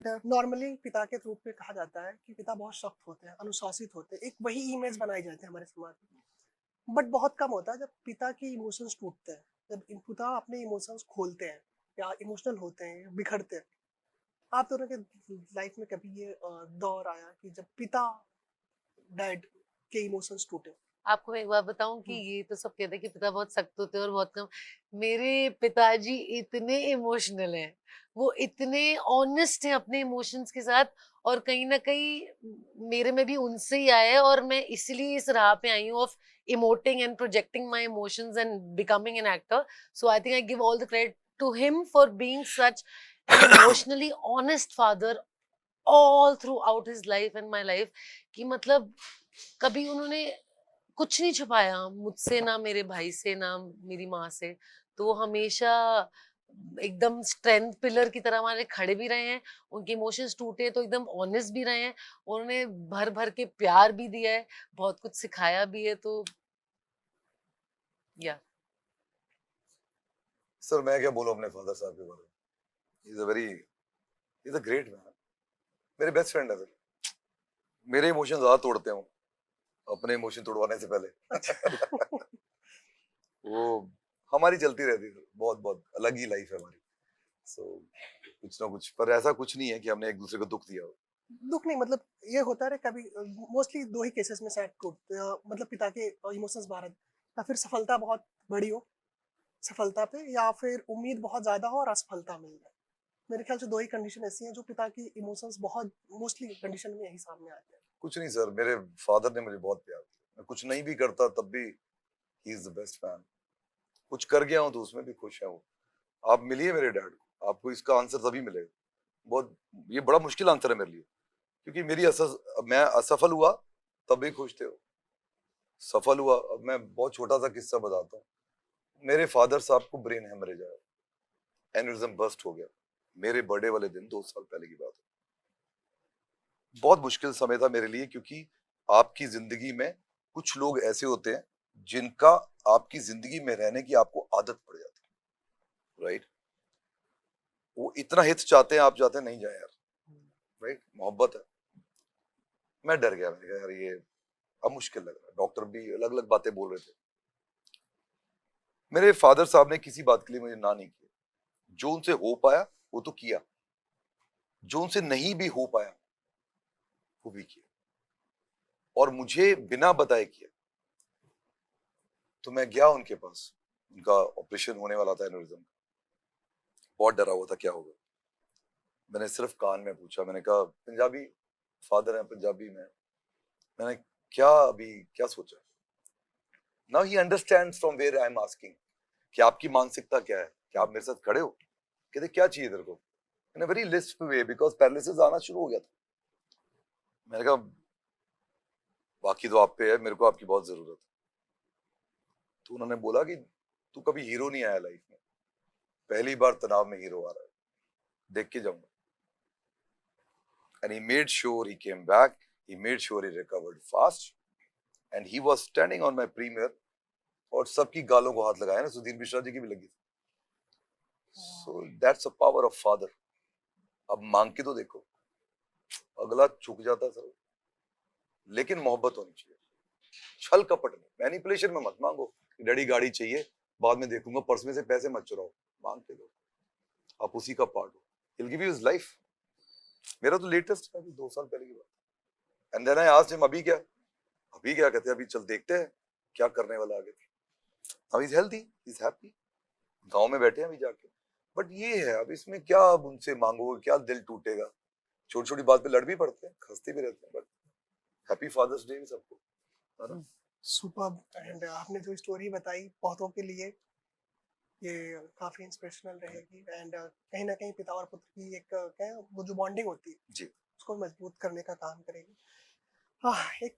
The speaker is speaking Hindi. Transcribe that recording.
नॉर्मली पिता के रूप में कहा जाता है कि पिता बहुत सख्त होते हैं, अनुशासित होते हैं, एक वही इमेज बनाई जाती है हमारे समाज में। बट बहुत कम होता है जब पिता के इमोशंस टूटते हैं, जब पिता अपने इमोशंस खोलते हैं या इमोशनल होते हैं, बिखरते हैं। आप दोनों के लाइफ में कभी ये दौर आया कि जब पिता, डैड के इमोशंस टूटे? आपको मैं एक बात बताऊं कि हम्म। ये तो सब कहते हैं कि पिता बहुत सख्त होते हैं और बहुत कम। मेरे पिताजी इतने इमोशनल हैं, वो इतने ऑनेस्ट हैं अपने इमोशंस के साथ। और कहीं ना कहीं मेरे में भी उनसे ही आया है, और मैं इसलिए इस राह पे आई हूँ of emoting and projecting my emotions and becoming an actor. So I think I give all the credit to him for being such an emotionally honest father all throughout his life and my life. कि मतलब कभी उन्होंने कुछ नहीं छुपाया मुझसे, ना मेरे भाई से, ना मेरी माँ से। तो वो हमेशा एकदम स्ट्रेंथ पिलर की तरह हमारे खड़े भी रहे हैं। उनके इमोशंस टूटे तो एकदम ऑनेस्ट भी रहे हैं। उन्होंने भर भर के प्यार भी दिया है, बहुत कुछ सिखाया भी है। तो या सर मैं क्या बोलूं अपने फादर साहब के बारे में। Is a great man. मेरे बेस्ट फ्रेंड है सर। मेरे इमोशन ज्यादा तोड़ते हूँ अपने इमोशन तोड़वाने से अच्छा। पहले। वो हमारी चलती रहती है, बहुत बहुत अलग ही लाइफ है हमारी। सो कुछ ना कुछ, पर ऐसा कुछ नहीं है कि हमने एक दूसरे को दुख दिया हो। दुख नहीं, मतलब ये होता है कभी, मोस्टली दो ही केसेस में शायद टूटते हैं, मतलब पिता के इमोशंस बाहर या फिर सफलता बहुत बड़ी हो, सफलता पे, या फिर उम्मीद बहुत ज्यादा हो और असफलता मिल जाए। मेरे ख्याल से दो ही कंडीशन ऐसी हैं जो पिता की इमोशंस बहुत मोस्टली कंडीशन में यही सामने आते हैं। कुछ नहीं सर, मेरे फादर ने मुझे बहुत प्यार किया। मैं कुछ नहीं भी करता तब भी he is the best man. कुछ कर गया हूँ तो उसमें भी खुश है वो। आप मिलिए मेरे डैड को, आपको इसका आंसर तभी मिलेगा। बहुत, ये बड़ा मुश्किल आंसर है मेरे लिए, क्योंकि मैं असफल हुआ तब भी खुश थे वो, सफल हुआ। अब मैं बहुत छोटा सा किस्सा बताता हूँ। मेरे फादर साहब को ब्रेन हेमरेज आया, एन्यूरिज्म बस्ट हो गया। मेरे बर्थडे वाले दिन 2 साल पहले की बात है। बहुत मुश्किल समय था मेरे लिए, क्योंकि आपकी जिंदगी में कुछ लोग ऐसे होते हैं जिनका आपकी जिंदगी में रहने की आपको आदत पड़ जाती है, राइट। वो इतना हित चाहते हैं, आप चाहते हैं नहीं जाए यार, राइट, मोहब्बत है। मैं डर गया, मैंने कहा यार ये अब मुश्किल लग रहा है। डॉक्टर भी अलग अलग बातें बोल रहे थे। मेरे फादर साहब ने किसी बात के लिए मुझे ना नहीं किया। जो उनसे हो पाया वो तो किया, जो उनसे नहीं भी हो पाया वो भी किया, और मुझे बिना बताए किया। तो मैं गया उनके पास, उनका ऑपरेशन होने वाला था एन्यूरिज्म। बहुत डरा हुआ था क्या होगा। मैंने सिर्फ कान में पूछा, मैंने कहा, पंजाबी फादर है, पंजाबी में, मैंने क्या अभी क्या सोचा। Now he understands from where I am asking कि आपकी मानसिकता क्या है, क्या आप मेरे साथ खड़े हो। कहते क्या चाहिए तेरे को, in a very list way, because paralysis आना शुरू हो गया था। मैंने कहा बाकी तो आप पे है, मेरे को आपकी बहुत जरूरत है। तो उन्होंने बोला कि तू कभी हीरो नहीं आया लाइफ में, पहली बार तनाव में हीरो आ रहा है, देख के जाऊंगा। And he made sure he came back. He made sure he recovered fast. And he was standing on my premiere. और सबकी गालों को हाथ लगाया ना, सुधीर मिश्रा जी की भी लगी थी। So that's the power of father. अब मांग के तो देखो, अगला झुक जाता सर, लेकिन मोहब्बत होनी चाहिए। छल कपट में, मैनिपुलेशन में मत मांगो कि डैडी गाड़ी चाहिए, बाद में देखूंगा, पर्स में से पैसे मत चुराओ। मांग के दो, आप उसी का पार्ट हो। He'll give you his life. मेरा तो लेटेस्ट है, अभी 2 साल पहले की बात। And then I asked him, अभी क्या, अभी क्या, कहते हैं अभी चल देखते हैं क्या करने वाला आगे। अब इज हेल्दी, इज हैप्पी, गांव में बैठे हैं अभी जाके। बट ये है, अब इसमें क्या, अब उनसे मांगो क्या, दिल टूटेगा। छोटी छोटी बात पे लड़ भी पड़ते हैं, हंसते भी रहते हैं, बट हैप्पी फादर्स डे सबको, है ना। सुपर्ब। एंड आपने जो स्टोरी बताई बहुतों के लिए ये काफी इंस्पिरेशनल रहेगी। एंड कहीं ना कहीं पिता और पुत्र की एक क्या है, वो जो बॉन्डिंग होती है जी। उसको मजबूत करने का काम करेगी। हाँ, एक